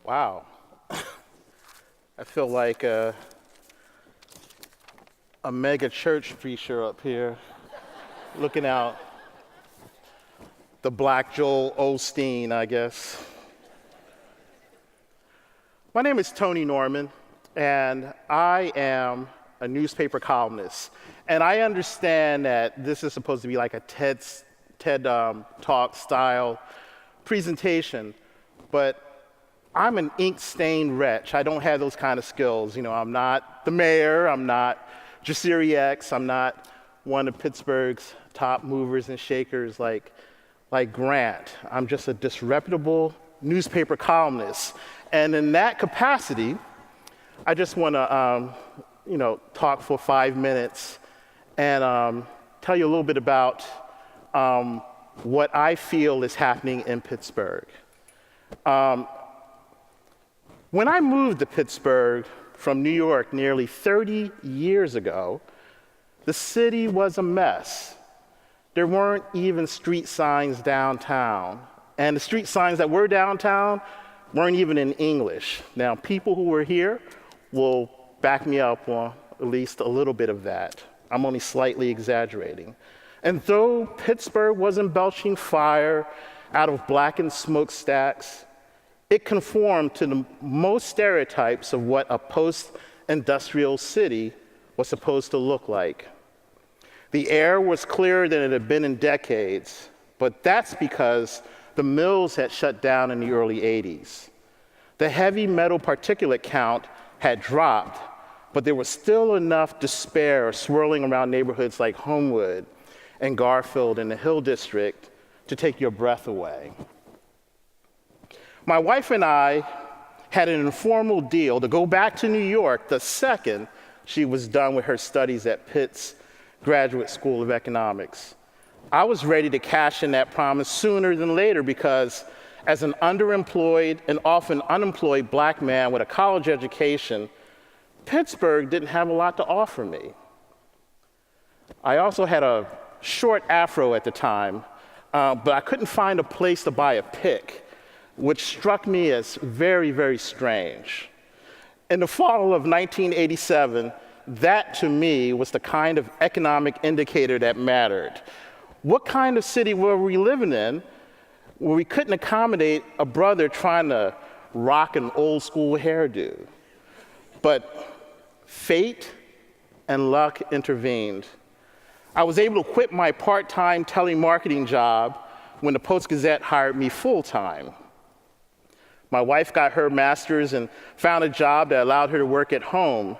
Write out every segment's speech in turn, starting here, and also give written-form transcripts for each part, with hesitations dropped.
Wow. I feel like a mega church preacher up here, looking out the black Joel Osteen, I guess. My name is Tony Norman, and I am a newspaper columnist. And I understand that this is supposed to be like a TED Talk style presentation, but I'm an ink-stained wretch. I don't have those kind of skills. You know, I'm not the mayor, I'm not Jasiri X, I'm not one of Pittsburgh's top movers and shakers like Grant. I'm just a disreputable newspaper columnist. And in that capacity, I just want to, talk for 5 minutes and tell you a little bit about what I feel is happening in Pittsburgh. When I moved to Pittsburgh from New York nearly 30 years ago, the city was a mess. There weren't even street signs downtown. And the street signs that were downtown weren't even in English. Now, people who were here will back me up on at least a little bit of that. I'm only slightly exaggerating. And though Pittsburgh wasn't belching fire out of blackened smokestacks, it conformed to the most stereotypes of what a post-industrial city was supposed to look like. The air was clearer than it had been in decades, but that's because the mills had shut down in the early 80s. The heavy metal particulate count had dropped, but there was still enough despair swirling around neighborhoods like Homewood and Garfield and the Hill District to take your breath away. My wife and I had an informal deal to go back to New York the second she was done with her studies at Pitt's Graduate School of Economics. I was ready to cash in that promise sooner than later because as an underemployed and often unemployed black man with a college education, Pittsburgh didn't have a lot to offer me. I also had a short afro at the time, but I couldn't find a place to buy a pick, which struck me as very, very strange. In the fall of 1987, that to me was the kind of economic indicator that mattered. What kind of city were we living in where we couldn't accommodate a brother trying to rock an old school hairdo? But fate and luck intervened. I was able to quit my part-time telemarketing job when the Post-Gazette hired me full-time. My wife got her master's and found a job that allowed her to work at home.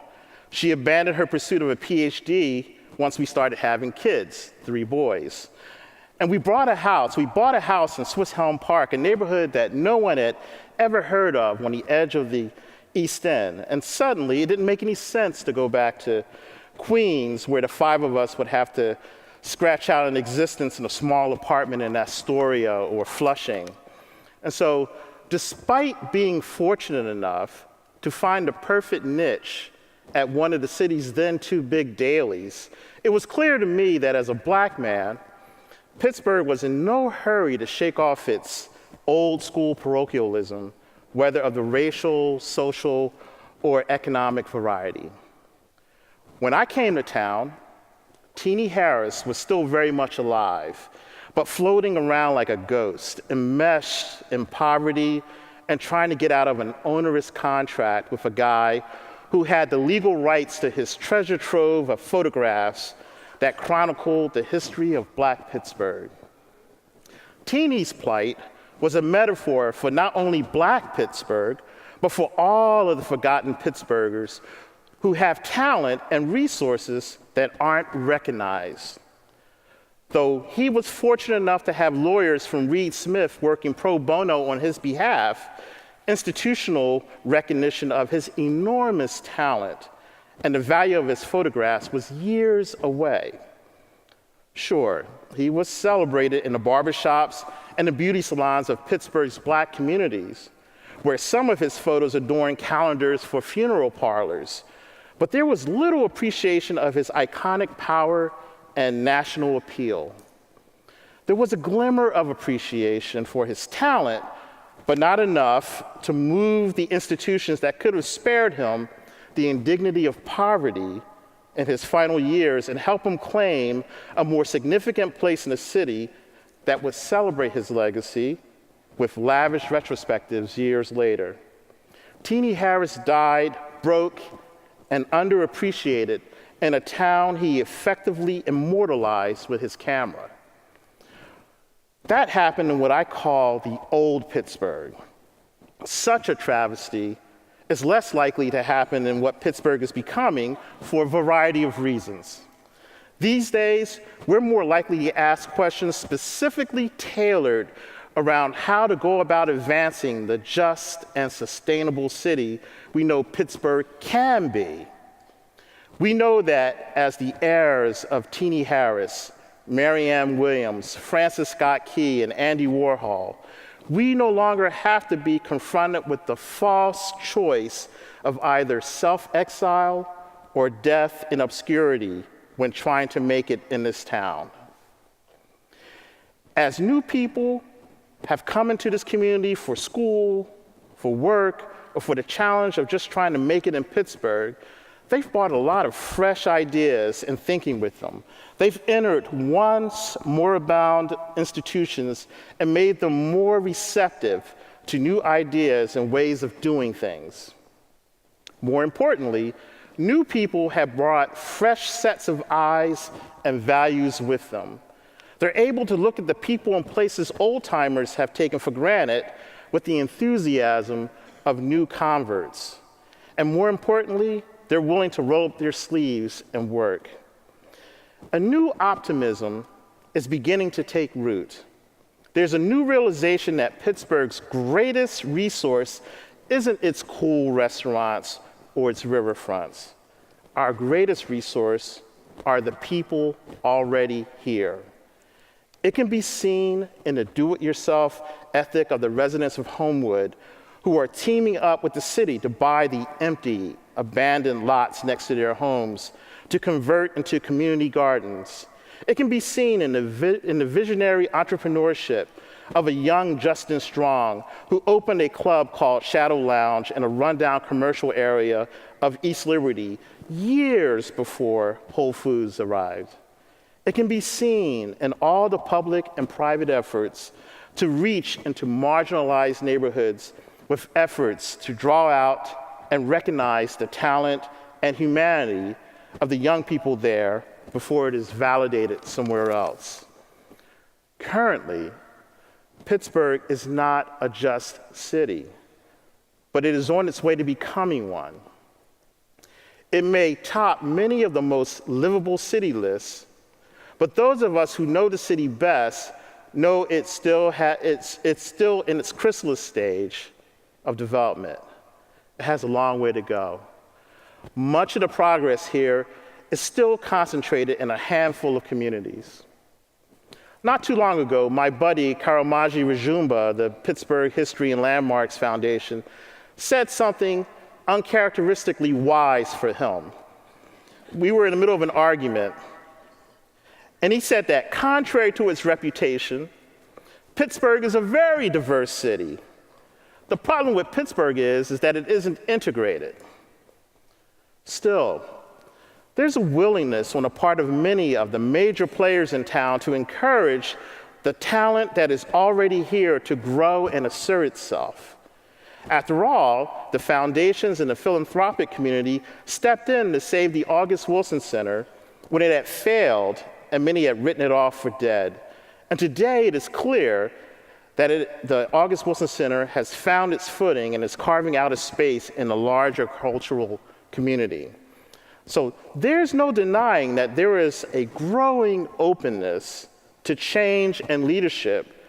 She abandoned her pursuit of a PhD once we started having kids, 3 boys. And we bought a house in Swiss Helm Park, a neighborhood that no one had ever heard of on the edge of the East End. And suddenly, it didn't make any sense to go back to Queens, where the 5 of us would have to scratch out an existence in a small apartment in Astoria or Flushing. And so, despite being fortunate enough to find the perfect niche at one of the city's then 2 big dailies, it was clear to me that as a black man, Pittsburgh was in no hurry to shake off its old school parochialism, whether of the racial, social, or economic variety. When I came to town, Tini Harris was still very much alive, but floating around like a ghost, enmeshed in poverty and trying to get out of an onerous contract with a guy who had the legal rights to his treasure trove of photographs that chronicled the history of Black Pittsburgh. Tini's plight was a metaphor for not only Black Pittsburgh, but for all of the forgotten Pittsburghers who have talent and resources that aren't recognized. Though he was fortunate enough to have lawyers from Reed Smith working pro bono on his behalf, institutional recognition of his enormous talent and the value of his photographs was years away. Sure, he was celebrated in the barbershops and the beauty salons of Pittsburgh's Black communities, where some of his photos adorned calendars for funeral parlors, but there was little appreciation of his iconic power and national appeal. There was a glimmer of appreciation for his talent, but not enough to move the institutions that could have spared him the indignity of poverty in his final years and help him claim a more significant place in the city that would celebrate his legacy with lavish retrospectives years later. Tini Harris died broke and underappreciated in a town he effectively immortalized with his camera. That happened in what I call the Old Pittsburgh. Such a travesty is less likely to happen in what Pittsburgh is becoming for a variety of reasons. These days, we're more likely to ask questions specifically tailored around how to go about advancing the just and sustainable city we know Pittsburgh can be. We know that as the heirs of Tini Harris, Marianne Williams, Francis Scott Key, and Andy Warhol, we no longer have to be confronted with the false choice of either self-exile or death in obscurity when trying to make it in this town. As new people have come into this community for school, for work, or for the challenge of just trying to make it in Pittsburgh, they've brought a lot of fresh ideas and thinking with them. They've entered once moribund institutions and made them more receptive to new ideas and ways of doing things. More importantly, new people have brought fresh sets of eyes and values with them. They're able to look at the people and places old-timers have taken for granted with the enthusiasm of new converts. And more importantly, they're willing to roll up their sleeves and work. A new optimism is beginning to take root. There's a new realization that Pittsburgh's greatest resource isn't its cool restaurants or its riverfronts. Our greatest resource are the people already here. It can be seen in the do-it-yourself ethic of the residents of Homewood who are teaming up with the city to buy the empty, abandoned lots next to their homes to convert into community gardens. It can be seen in the visionary entrepreneurship of a young Justin Strong who opened a club called Shadow Lounge in a rundown commercial area of East Liberty years before Whole Foods arrived. It can be seen in all the public and private efforts to reach into marginalized neighborhoods with efforts to draw out and recognize the talent and humanity of the young people there before it is validated somewhere else. Currently, Pittsburgh is not a just city, but it is on its way to becoming one. It may top many of the most livable city lists, but those of us who know the city best know it's still in its chrysalis stage of development. It has a long way to go. Much of the progress here is still concentrated in a handful of communities. Not too long ago, my buddy Karamaji Rajumba, the Pittsburgh History and Landmarks Foundation, said something uncharacteristically wise for him. We were in the middle of an argument, and he said that contrary to its reputation, Pittsburgh is a very diverse city. The problem with Pittsburgh is that it isn't integrated. Still, there's a willingness on the part of many of the major players in town to encourage the talent that is already here to grow and assert itself. After all, the foundations and the philanthropic community stepped in to save the August Wilson Center when it had failed and many had written it off for dead. And today it is clear that the August Wilson Center has found its footing and is carving out a space in the larger cultural community. So there's no denying that there is a growing openness to change and leadership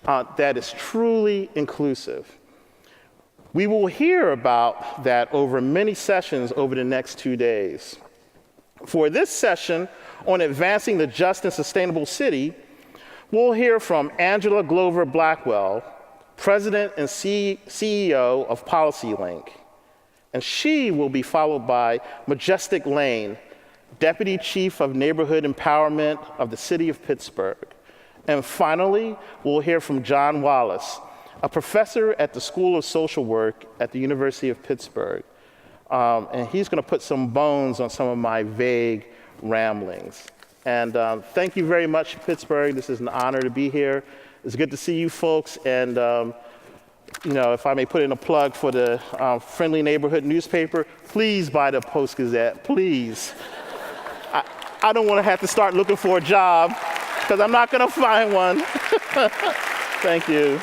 that is truly inclusive. We will hear about that over many sessions over the next 2 days. For this session on advancing the just and sustainable city, we'll hear from Angela Glover Blackwell, President and CEO of PolicyLink. And she will be followed by Majestic Lane, Deputy Chief of Neighborhood Empowerment of the City of Pittsburgh. And finally, we'll hear from John Wallace, a professor at the School of Social Work at the University of Pittsburgh. And he's going to put some bones on some of my vague ramblings. And thank you very much, Pittsburgh. This is an honor to be here. It's good to see you folks. And if I may put in a plug for the friendly neighborhood newspaper, please buy the Post-Gazette, please. I don't want to have to start looking for a job because I'm not going to find one. Thank you.